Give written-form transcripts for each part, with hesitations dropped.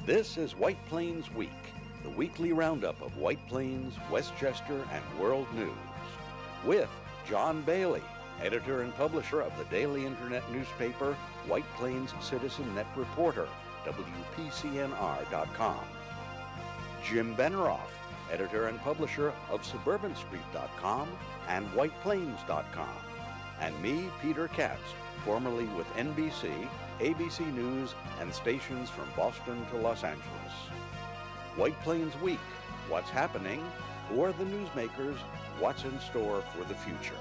This is White Plains Week, the weekly roundup of White Plains, Westchester, and world news. With John Bailey, editor and publisher of the daily internet newspaper White Plains Citizen Net Reporter, WPCNR.com. Jim Benerofe, editor and publisher of SuburbanStreet.com and WhitePlains.com. And me, Peter Katz, formerly with NBC, ABC News, and stations from Boston to Los Angeles. White Plains Week, what's happening? Who are the newsmakers? What's in store for the future?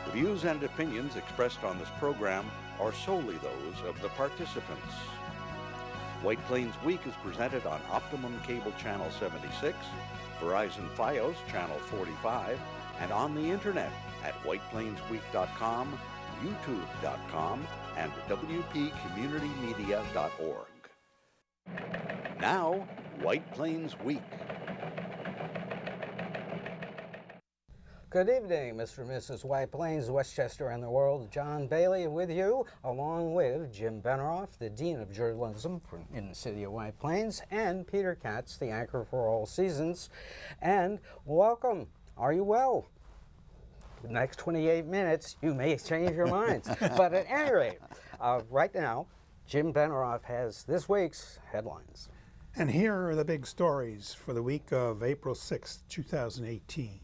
The views and opinions expressed on this program are solely those of the participants. White Plains Week is presented on Optimum Cable Channel 76, Verizon Fios Channel 45, and on the internet at whiteplainsweek.com, youtube.com, and wpcommunitymedia.org. Now, White Plains Week. Good evening, Mr. and Mrs. White Plains, Westchester, and the world. John Bailey with you, along with Jim Benerofe, the Dean of Journalism in the city of White Plains, and Peter Katz, the anchor for all seasons. And welcome. Are you well? The next 28 minutes, you may change your minds. But at any rate, right now, Jim Benerofe has this week's headlines. And here are the big stories for the week of April 6, 2018.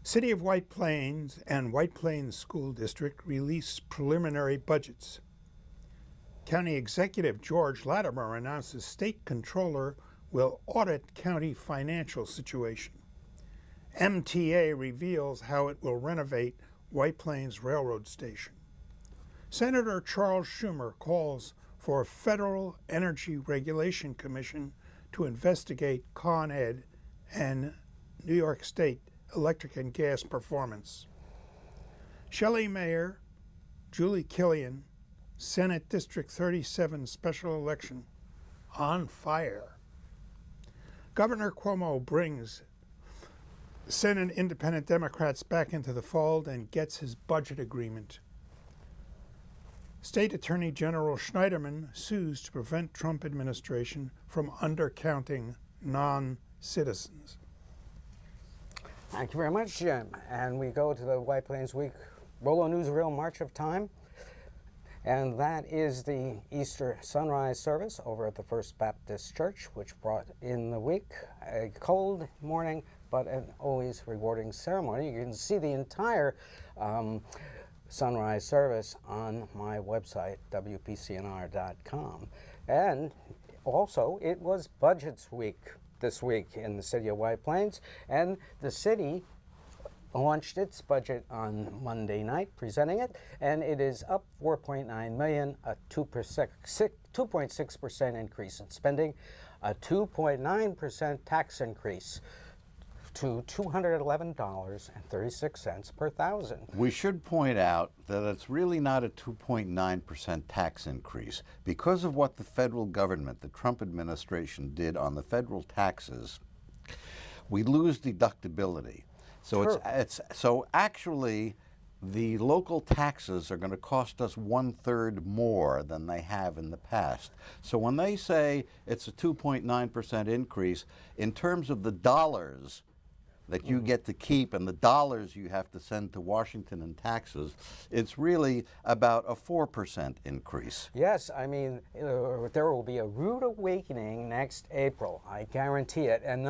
City of White Plains and White Plains School District release preliminary budgets. County Executive George Latimer announces state controller will audit county financial situation. MTA reveals how it will renovate White Plains Railroad Station. Senator Charles Schumer calls for a Federal Energy Regulation Commission to investigate Con Ed and New York State electric and gas performance. Shelley Mayer, Julie Killian, Senate District 37 special election on fire. Governor Cuomo brings Senate Independent Democrats back into the fold and gets his budget agreement. State Attorney General Schneiderman sues to prevent Trump administration from undercounting non-citizens. Thank you very much, Jim. And we go to the White Plains Week Rolo Newsreel March of Time. And that is the Easter sunrise service over at the First Baptist Church, which brought in the week a cold morning, but an always rewarding ceremony. You can see the entire sunrise service on my website, WPCNR.com. And also, it was Budgets Week this week in the city of White Plains, and the city launched its budget on Monday night, presenting it, and it is up $4.9 million, a 2.6% increase in spending, a 2.9% tax increase to $211.36 per thousand. We should point out that it's really not a 2.9% tax increase. Because of what the federal government, the Trump administration, did on the federal taxes, we lose deductibility. So so actually the local taxes are going to cost us 1/3 more than they have in the past. So when they say it's a 2.9% increase, in terms of the dollars that you get to keep and the dollars you have to send to Washington in taxes, it's really about a 4% increase. Yes, I mean, there will be a rude awakening next April. I guarantee it. And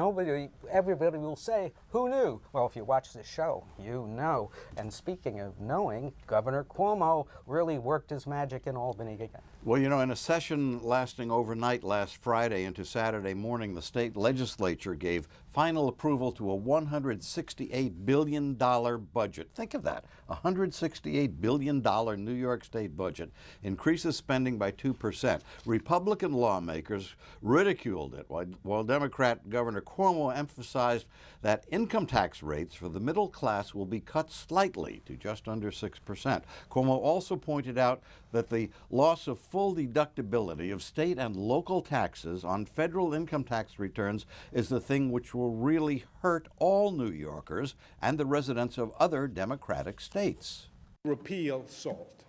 everybody will say, who knew? Well, if you watch the show, you know. And speaking of knowing, Governor Cuomo really worked his magic in Albany again. Well, you know, in a session lasting overnight last Friday into Saturday morning, the state legislature gave final approval to a $168 billion budget. Think of that, a $168 billion New York State budget increases spending by 2%. Republican lawmakers ridiculed it, while Democrat Governor Cuomo emphasized that income tax rates for the middle class will be cut slightly to just under 6%. Cuomo also pointed out that the loss of full deductibility of state and local taxes on federal income tax returns is the thing which will really hurt all New Yorkers and the residents of other Democratic states. Repeal SALT.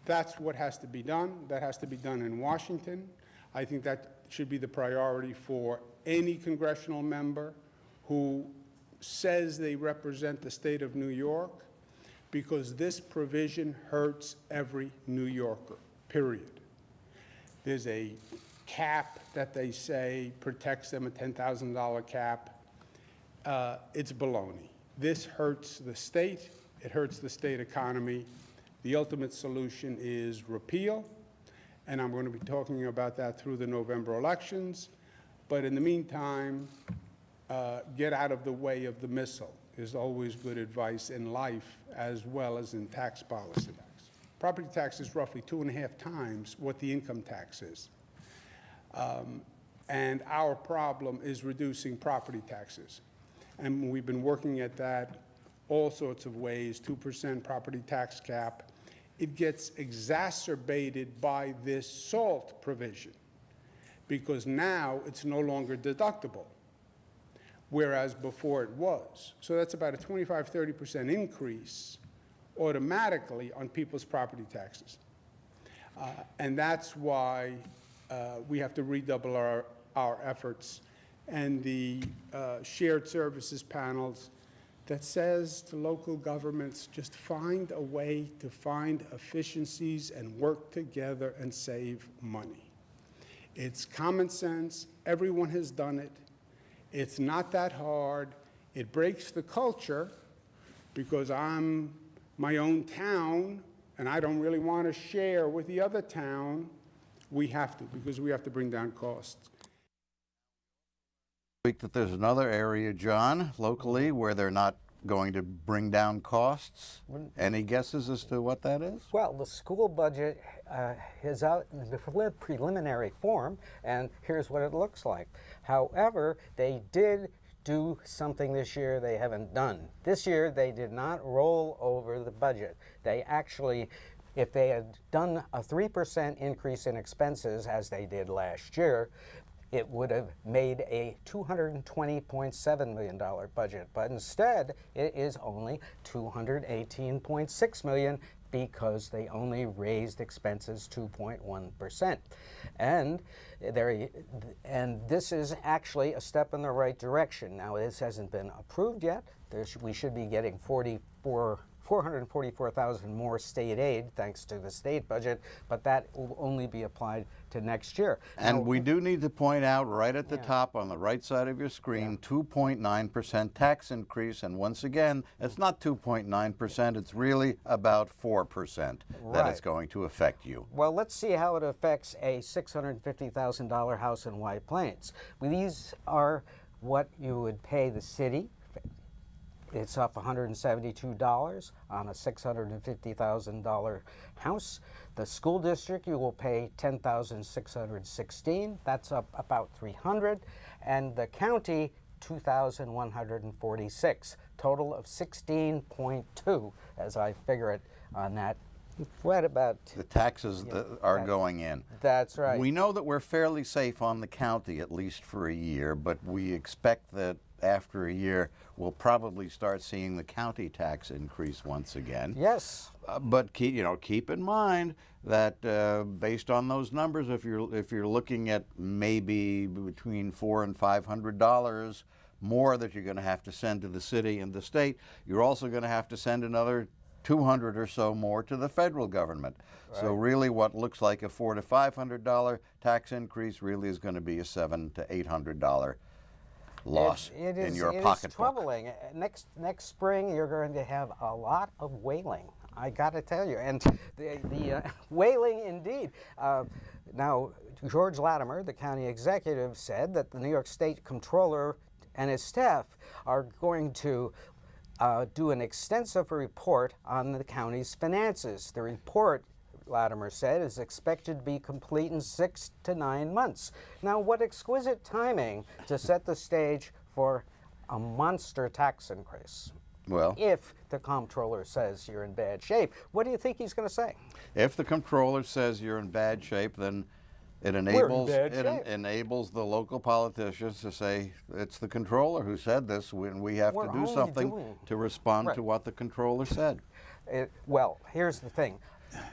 That's what has to be done. That has to be done in Washington. I think that should be the priority for any congressional member who says they represent the state of New York, because this provision hurts every New Yorker, period. There's a cap that they say protects them, a $10,000 cap. It's baloney. This hurts the state. It hurts the state economy. The ultimate solution is repeal, and I'm going to be talking about that through the November elections. But in the meantime, get out of the way of the missile is always good advice in life as well as in tax policy. Property tax is roughly 2.5 times what the income tax is. And our problem is reducing property taxes. And we've been working at that all sorts of ways, 2% property tax cap. It gets exacerbated by this SALT provision, because now it's no longer deductible, whereas before it was. So that's about a 25–30% increase automatically on people's property taxes. And that's why we have to redouble our efforts. And the shared services panels that says to local governments, just find a way to find efficiencies and work together and save money. It's common sense. Everyone has done it. It's not that hard. It breaks the culture, because I'm my own town and I don't really want to share with the other town. We have to, because we have to bring down costs. That there's another area, John, locally where they're not going to bring down costs. Any guesses as to what that is? Well, the school budget is out in the preliminary form, and here's what it looks like. However, they did do something this year they haven't done. This year, they did not roll over the budget. They actually, if they had done a 3% increase in expenses, as they did last year, it would have made a $220.7 million budget. But instead, it is only $218.6 million, because they only raised expenses 2.1%. And this is actually a step in the right direction. Now, this hasn't been approved yet. We should be getting 444,000 more state aid thanks to the state budget, but that will only be applied to next year. And now, we do need to point out right at the top on the right side of your screen, 2.9% tax increase, and once again, it's not 2.9%, it's really about 4% that it's going to affect you. Well, let's see how it affects a $650,000 house in White Plains. These are what you would pay the city. It's up $172 on a $650,000 house. The school district, you will pay $10,616. That's up about $300. And the county, $2,146. Total of $16.2, as I figure it on that. Right about the taxes that are going in. That's right. We know that we're fairly safe on the county, at least for a year, but we expect that after a year, we'll probably start seeing the county tax increase once again. Yes. But keep in mind that based on those numbers, if you're looking at maybe between $400 and $500 more that you're going to have to send to the city and the state, you're also going to have to send another $200 or so more to the federal government. Right. So really, what looks like a $400 to $500 tax increase really is going to be a $700 to $800 loss in your pocketbook. It is troubling. Next spring, you're going to have a lot of whaling. I got to tell you, and the whaling indeed. Now, George Latimer, the county executive, said that the New York State Comptroller and his staff are going to do an extensive report on the county's finances. The report, Latimer said, is expected to be complete in 6 to 9 months. Now, what exquisite timing to set the stage for a monster tax increase. Well, if the comptroller says you're in bad shape, what do you think he's going to say? If the comptroller says you're in bad shape, then it enables the local politicians to say it's the comptroller who said this, when we have to do something to respond to what the comptroller said. Well, here's the thing.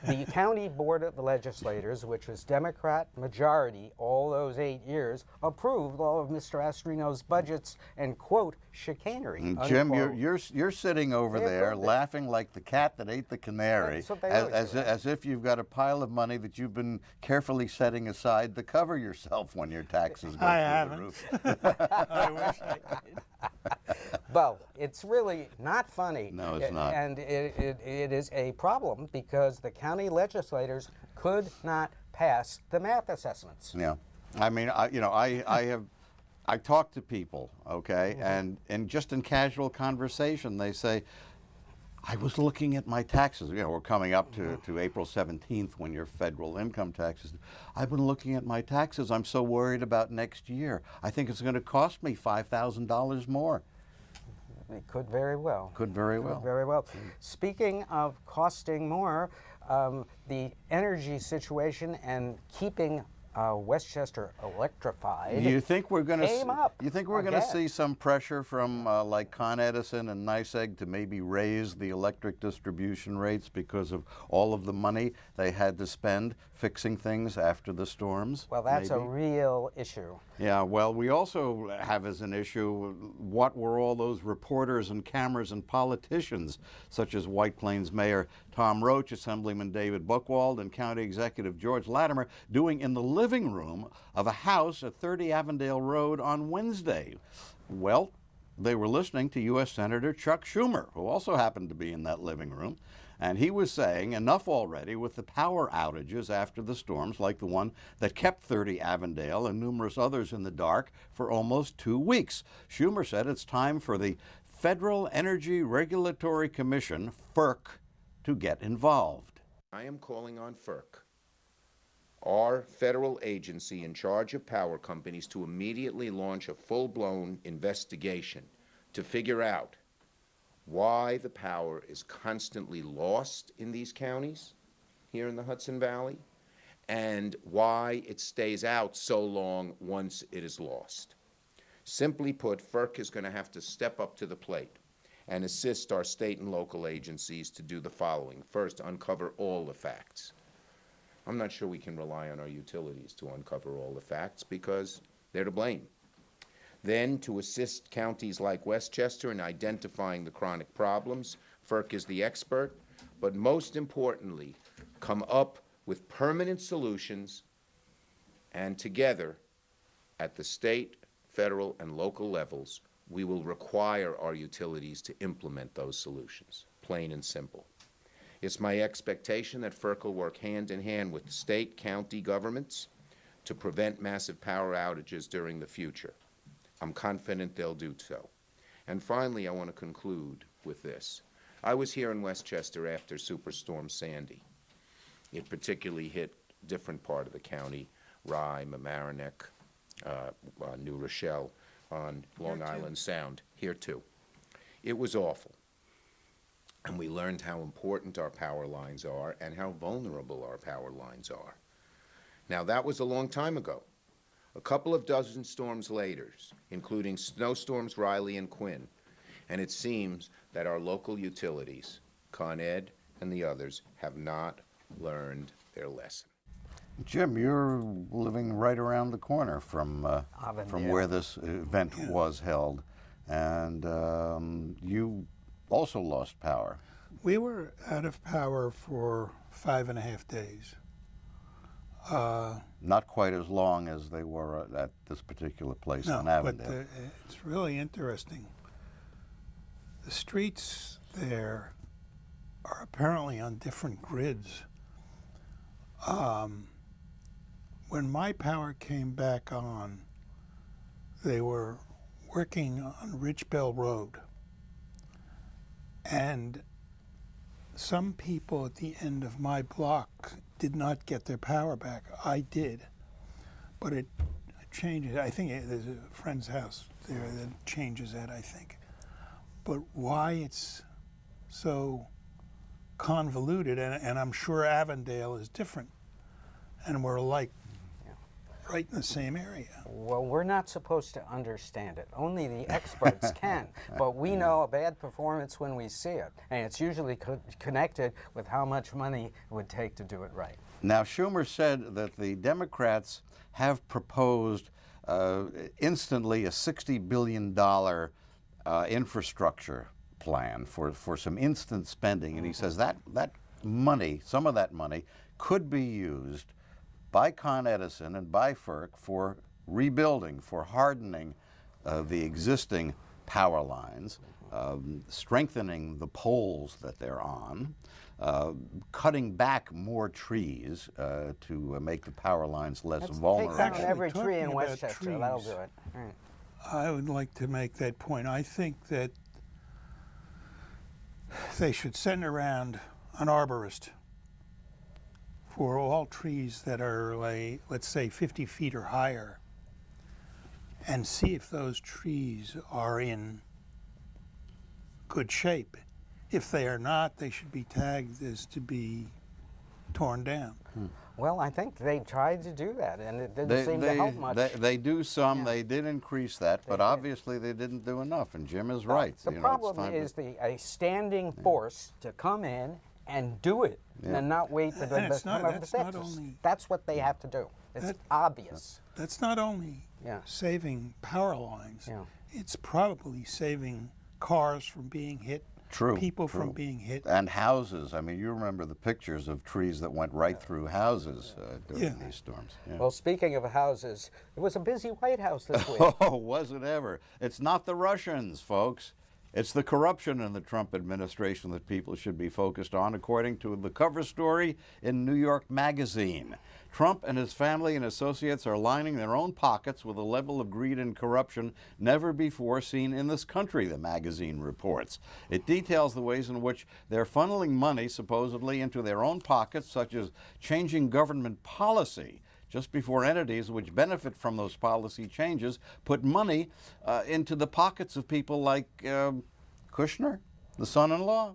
The County Board of Legislators, which was Democrat majority all those 8 years, approved all of Mr. Astrino's budgets and, quote, chicanery. Jim, unquote. you're sitting over They there approved it. laughing like the cat that ate the canary, That's what they always do. as if you've got a pile of money that you've been carefully setting aside to cover yourself when your taxes go through the roof. I wish I did. Well, it's really not funny. No, it's not. And it is a problem because the county legislators could not pass the math assessments. Yeah, I mean, I talk to people, okay, and just in casual conversation, they say, I was looking at my taxes. You know, we're coming up to April 17th when your federal income taxes. I've been looking at my taxes. I'm so worried about next year. I think it's going to cost me $5,000 more. It could very well. Could very well. Very well. Speaking of costing more, the energy situation and keeping Westchester electrified. You think we're going came up You think we're going to again. see some pressure from like Con Edison and NYSEG to maybe raise the electric distribution rates because of all of the money they had to spend fixing things after the storms? Well, that's a maybe? real issue. Yeah, well, we also have as an issue what were all those reporters and cameras and politicians, such as White Plains Mayor Tom Roach, Assemblyman David Buchwald, and County Executive George Latimer doing in the living room of a house at 30 Avondale Road on Wednesday. Well, they were listening to U.S. Senator Chuck Schumer, who also happened to be in that living room. And he was saying enough already with the power outages after the storms, like the one that kept 30 Avondale and numerous others in the dark for almost 2 weeks. Schumer said it's time for the Federal Energy Regulatory Commission, FERC, to get involved. I am calling on FERC, our federal agency in charge of power companies, to immediately launch a full-blown investigation to figure out why the power is constantly lost in these counties here in the Hudson Valley and why it stays out so long once it is lost. Simply put, FERC is going to have to step up to the plate and assist our state and local agencies to do the following. First, uncover all the facts. I'm not sure we can rely on our utilities to uncover all the facts because they're to blame. Then, to assist counties like Westchester in identifying the chronic problems, FERC is the expert, but most importantly, come up with permanent solutions, and together, at the state, federal, and local levels, we will require our utilities to implement those solutions, plain and simple. It's my expectation that FERC will work hand in hand with state, county governments to prevent massive power outages during the future. I'm confident they'll do so. And finally, I want to conclude with this. I was here in Westchester after Superstorm Sandy. It particularly hit a different part of the county, Rye, Mamaroneck, New Rochelle, on Long Island Sound, here too. It was awful. And we learned how important our power lines are and how vulnerable our power lines are. Now, that was a long time ago. A couple of dozen storms later, including snowstorms Riley and Quinn, and it seems that our local utilities, Con Ed and the others, have not learned their lesson. Jim, you're living right around the corner from where this event was held, and you also lost power. We were out of power for 5.5 days. Not quite as long as they were at this particular place No, on Avondale. but it's really interesting. The streets there are apparently on different grids. When my power came back on, they were working on Ridge Bell Road. And some people at the end of my block did not get their power back. I did. But it changes. I think there's a friend's house there that changes that, I think. But why it's so convoluted, and I'm sure Avondale is different, and we're alike. right in the same area. Well, we're not supposed to understand it. Only the experts can. But we know a bad performance when we see it. And it's usually connected with how much money it would take to do it right. Now, Schumer said that the Democrats have proposed instantly a $60 billion infrastructure plan for some instant spending. And he says that money, some of that money, could be used by Con Edison and by FERC for rebuilding, for hardening the existing power lines, strengthening the poles that they're on, cutting back more trees to make the power lines less vulnerable. Take down every Actually, tree in talking about Westchester. trees, That'll do it. Right. I would like to make that point. I think that they should send around an arborist for all trees that are, like, let's say, 50 feet or higher, and see if those trees are in good shape. If they are not, they should be tagged as to be torn down. Well, I think they tried to do that, and it didn't seem to help much. They do some. Yeah. They did increase that, but obviously they didn't do enough. And Jim is right. The problem is a standing force to come in and do it, and not wait for them to come up with fixes. That's what they have to do. It's obvious. That's not only saving power lines, it's probably saving cars from being hit, people from being hit. And houses. I mean, you remember the pictures of trees that went right through houses during these storms. Yeah. Well, speaking of houses, it was a busy White House this week. Oh, was it ever? It's not the Russians, folks. It's the corruption in the Trump administration that people should be focused on, according to the cover story in New York Magazine. Trump and his family and associates are lining their own pockets with a level of greed and corruption never before seen in this country, the magazine reports. It details the ways in which they're funneling money supposedly into their own pockets, such as changing government policy just before entities which benefit from those policy changes put money into the pockets of people like Kushner, the son-in-law,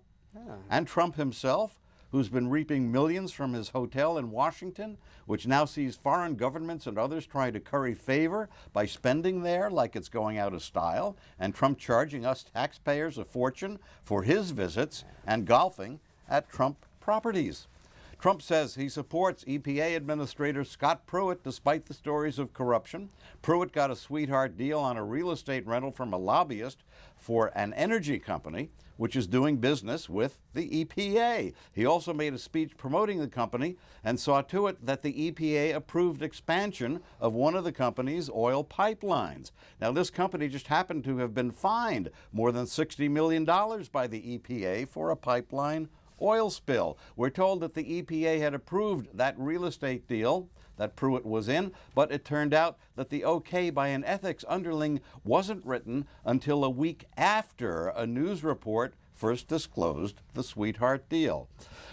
and Trump himself, who's been reaping millions from his hotel in Washington, which now sees foreign governments and others trying to curry favor by spending there like it's going out of style, and Trump charging us taxpayers a fortune for his visits and golfing at Trump properties. Trump says he supports EPA Administrator Scott Pruitt despite the stories of corruption. Pruitt got a sweetheart deal on a real estate rental from a lobbyist for an energy company which is doing business with the EPA. He also made a speech promoting the company and saw to it that the EPA approved expansion of one of the company's oil pipelines. Now, this company just happened to have been fined more than $60 million by the EPA for a pipeline oil spill. We're told that the EPA had approved that real estate deal that Pruitt was in, but it turned out that the okay by an ethics underling wasn't written until a week after a news report first disclosed the sweetheart deal.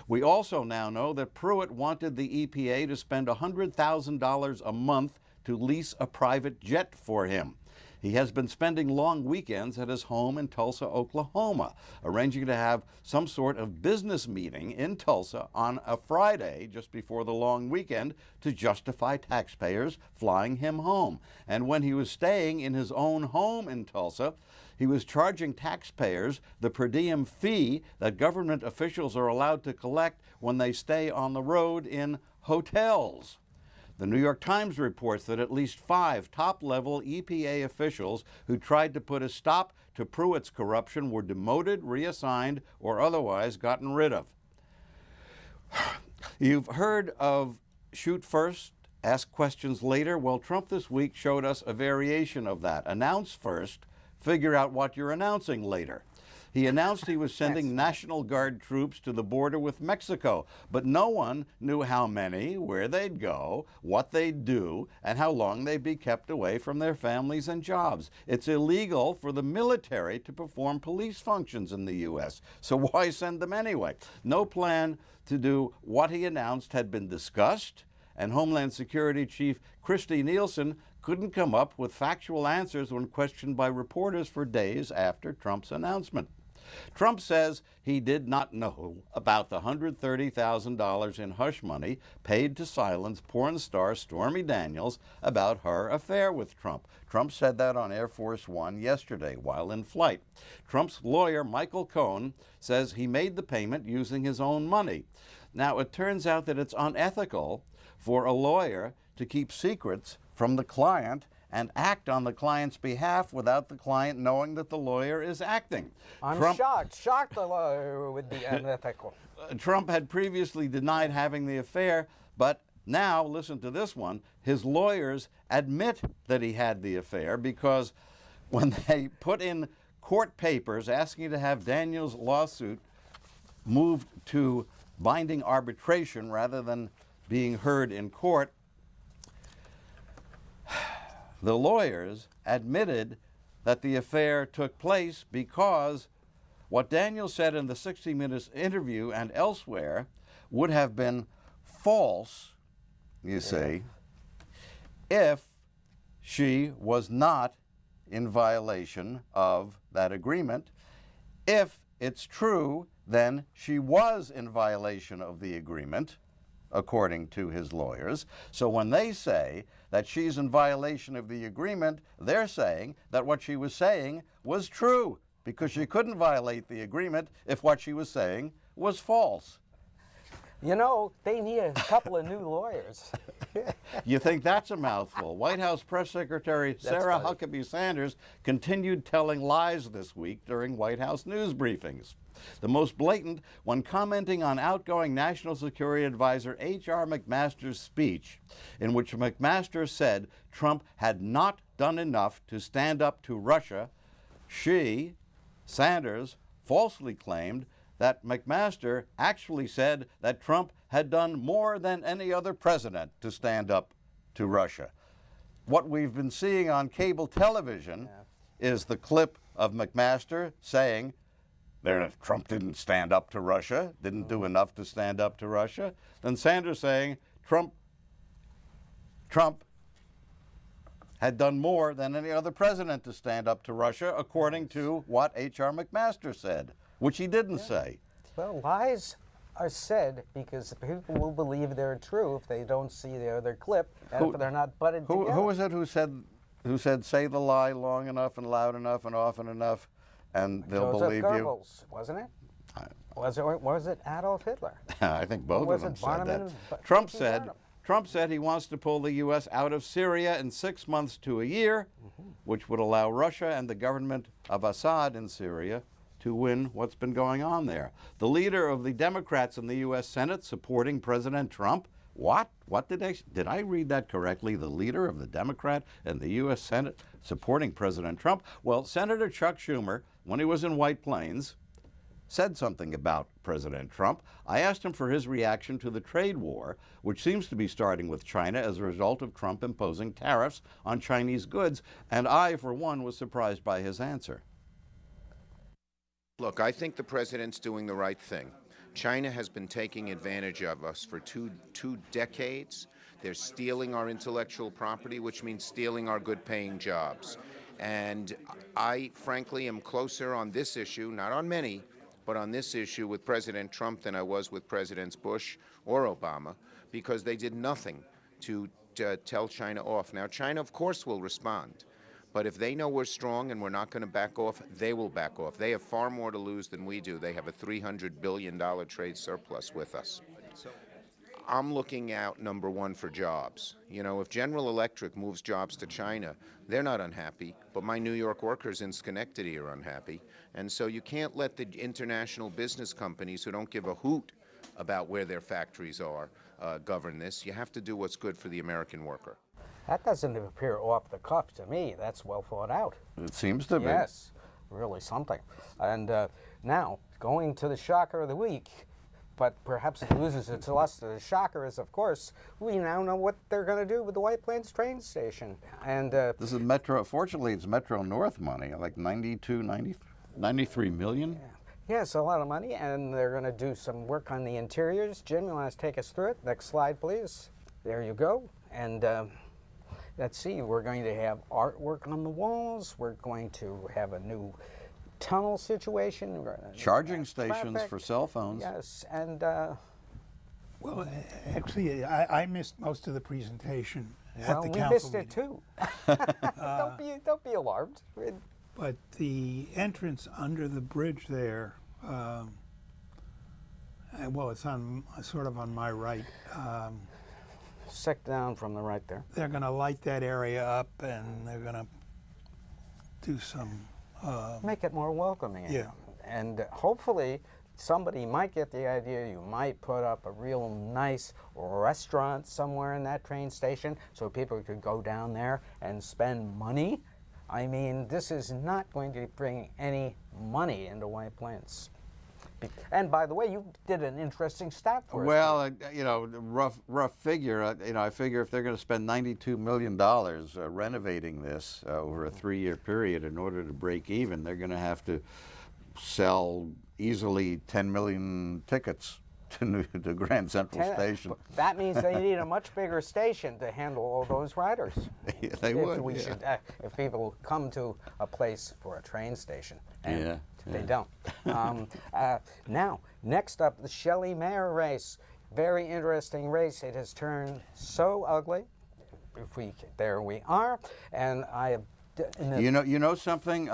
We also now know that Pruitt wanted the EPA to spend $100,000 a month to lease a private jet for him. He has been spending long weekends at his home in Tulsa, Oklahoma, arranging to have some sort of business meeting in Tulsa on a Friday just before the long weekend to justify taxpayers flying him home. And when he was staying in his own home in Tulsa, he was charging taxpayers the per diem fee that government officials are allowed to collect when they stay on the road in hotels. The New York Times reports that at least 5 top-level EPA officials who tried to put a stop to Pruitt's corruption were demoted, reassigned, or otherwise gotten rid of. You've heard of shoot first, ask questions later. Well, Trump this week showed us a variation of that. Announce first, figure out what you're announcing later. He announced he was sending National Guard troops to the border with Mexico, but no one knew how many, where they'd go, what they'd do, and how long they'd be kept away from their families and jobs. It's illegal for the military to perform police functions in the U.S., so why send them anyway? No plan to do what he announced had been discussed, and Homeland Security Chief Christy Nielsen couldn't come up with factual answers when questioned by reporters for days after Trump's announcement. Trump says he did not know about the $130,000 in hush money paid to silence porn star Stormy Daniels about her affair with Trump. Trump said that on Air Force One yesterday while in flight. Trump's lawyer, Michael Cohen, says he made the payment using his own money. Now, it turns out that it's unethical for a lawyer to keep secrets from the client and act on the client's behalf without the client knowing that the lawyer is acting. I'm shocked the lawyer would be unethical. Trump had previously denied having the affair, but now, listen to this one, his lawyers admit that he had the affair because when they put in court papers asking to have Daniels' lawsuit moved to binding arbitration rather than being heard in court, the lawyers admitted that the affair took place because what Daniels said in the 60 Minutes interview and elsewhere would have been false, you see, if she was not in violation of that agreement. If it's true, then she was in violation of the agreement, according to his lawyers. So when they say that she's in violation of the agreement, they're saying that what she was saying was true, because she couldn't violate the agreement if what she was saying was false. You know, they need a couple of new lawyers. You think that's a mouthful? White House Press Secretary Sarah Huckabee Sanders continued telling lies this week during White House news briefings. The most blatant when commenting on outgoing National Security Advisor H.R. McMaster's speech, in which McMaster said Trump had not done enough to stand up to Russia. She, Sanders, falsely claimed that McMaster actually said that Trump had done more than any other president to stand up to Russia. What we've been seeing on cable television is the clip of McMaster saying Trump didn't stand up to Russia, didn't do enough to stand up to Russia. Then Sanders saying Trump had done more than any other president to stand up to Russia, according to what H.R. McMaster said, which he didn't say. Well, lies are said because people will believe they're true if they don't see the other clip and if they're not butted together. Who was it who said say the lie long enough and loud enough and often enough and they'll believe Goebbels, wasn't it? Was it Adolf Hitler? I think both of them said that. Barnum? Trump said he wants to pull the U.S. out of Syria in 6 months to a year, which would allow Russia and the government of Assad in Syria to win what's been going on there. The leader of the Democrats in the U.S. Senate supporting President Trump. What did I read that correctly? The leader of the Democrat and the U.S. Senate supporting President Trump? Well, Senator Chuck Schumer, when he was in White Plains, said something about President Trump. I asked him for his reaction to the trade war, which seems to be starting with China as a result of Trump imposing tariffs on Chinese goods, and I, for one, was surprised by his answer. Look, I think the president's doing the right thing. China has been taking advantage of us for two decades. They're stealing our intellectual property, which means stealing our good-paying jobs. And I, frankly, am closer on this issue, not on many, but on this issue with President Trump than I was with Presidents Bush or Obama, because they did nothing to tell China off. Now, China, of course, will respond. But if they know we're strong and we're not going to back off, they will back off. They have far more to lose than we do. They have a $300 billion trade surplus with us. I'm looking out, number one, for jobs. You know, if General Electric moves jobs to China, they're not unhappy, but my New York workers in Schenectady are unhappy. And so you can't let the international business companies who don't give a hoot about where their factories are govern this. You have to do what's good for the American worker. That doesn't appear off the cuff to me. That's well thought out. It seems to be. Yes, really something. And now, going to the shocker of the week, but perhaps it loses its luster. The shocker is, of course, we now know what they're going to do with the White Plains train station. And this is Metro. Fortunately, it's Metro North money, like 93 million. Yeah, it's a lot of money, and they're going to do some work on the interiors. Jim, you want to take us through it? Next slide, please. There you go. And let's see, we're going to have artwork on the walls. We're going to have a new tunnel situation. Charging stations traffic. for cell phones. Yes, and Well, actually, I missed most of the presentation at well, the we council missed meeting. it too. Don't be alarmed. But the entrance under the bridge there, well, it's on sort of on my right. Sick down from the right there. They're going to light that area up, and they're going to do some. Make it more welcoming. Yeah. And hopefully somebody might get the idea. You might put up a real nice restaurant somewhere in that train station so people could go down there and spend money. I mean, this is not going to bring any money into White Plains. And by the way, you did an interesting stat for us. Well, you know, rough figure. You know, I figure if they're going to spend $92 million renovating this over a 3-year period in order to break even, they're going to have to sell easily 10 million tickets to Grand Central Station. That means they need a much bigger station to handle all those riders. They would. We should, if people come to a place for a train station, and they don't. Now, next up, the Shelley Mayor race. Very interesting race. It has turned so ugly. There we are, and I have. You know something?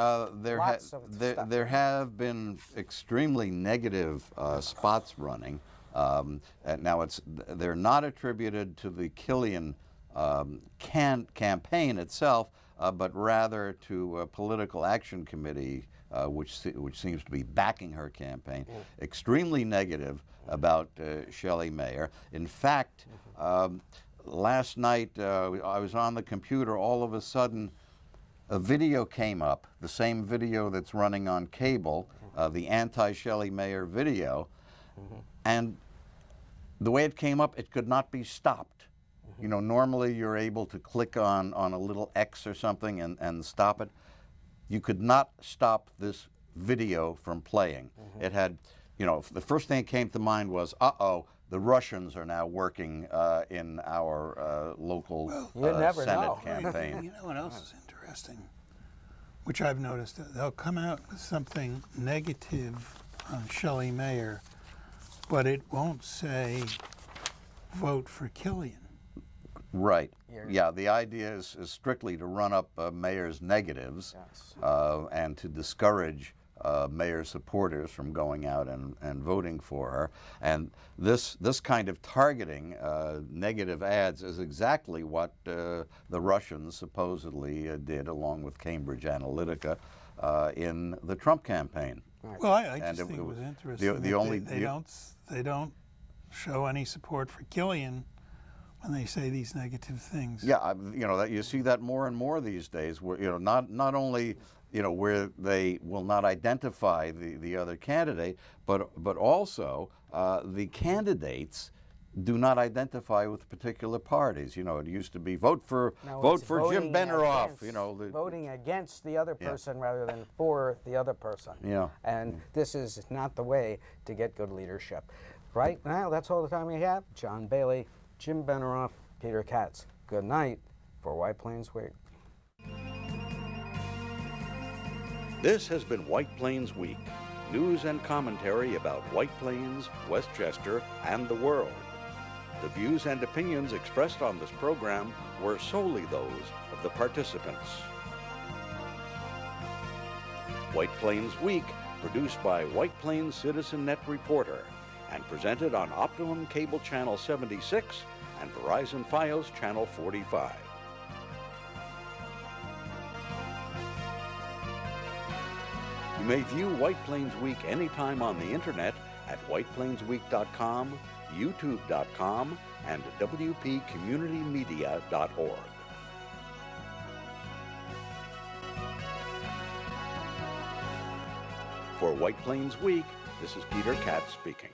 There have been extremely negative spots running. Now they're not attributed to the Killian campaign itself, but rather to a political action committee which seems to be backing her campaign. Extremely negative about Shelley Mayer. In fact, last night I was on the computer. All of a sudden, a video came up, the same video that's running on cable, the anti-Shelley Mayer video, and the way it came up, it could not be stopped. You know, normally you're able to click on a little X or something and stop it. You could not stop this video from playing. It had, you know, the first thing that came to mind was, uh-oh, the Russians are now working in our local Senate campaign. You know what else is interesting, which I've noticed, they'll come out with something negative on Shelley Mayer, but it won't say vote for Killian. Right. Yeah, the idea is strictly to run up Mayer's negatives, and to discourage Mayor supporters from going out and voting for her. And this kind of targeting negative ads is exactly what the Russians supposedly did, along with Cambridge Analytica, in the Trump campaign. Well, I just think it was interesting. They don't show any support for Killian when they say these negative things. Yeah, you know, that you see that more and more these days. Where, you know, not only, you know, where they will not identify the other candidate, but also the candidates do not identify with particular parties. You know, it used to be vote for Jim Benerofe. You know, voting against the other person rather than for the other person. Yeah. And this is not the way to get good leadership. Right now, that's all the time we have. John Bailey, Jim Benerofe, Peter Katz. Good night for White Plains Week. This has been White Plains Week. News and commentary about White Plains, Westchester, and the world. The views and opinions expressed on this program were solely those of the participants. White Plains Week, produced by White Plains Citizen Net Reporter, and presented on Optimum Cable Channel 76 and Verizon Fios Channel 45. You may view White Plains Week anytime on the internet at whiteplainsweek.com, youtube.com, and wpcommunitymedia.org. For White Plains Week, this is Peter Katz speaking.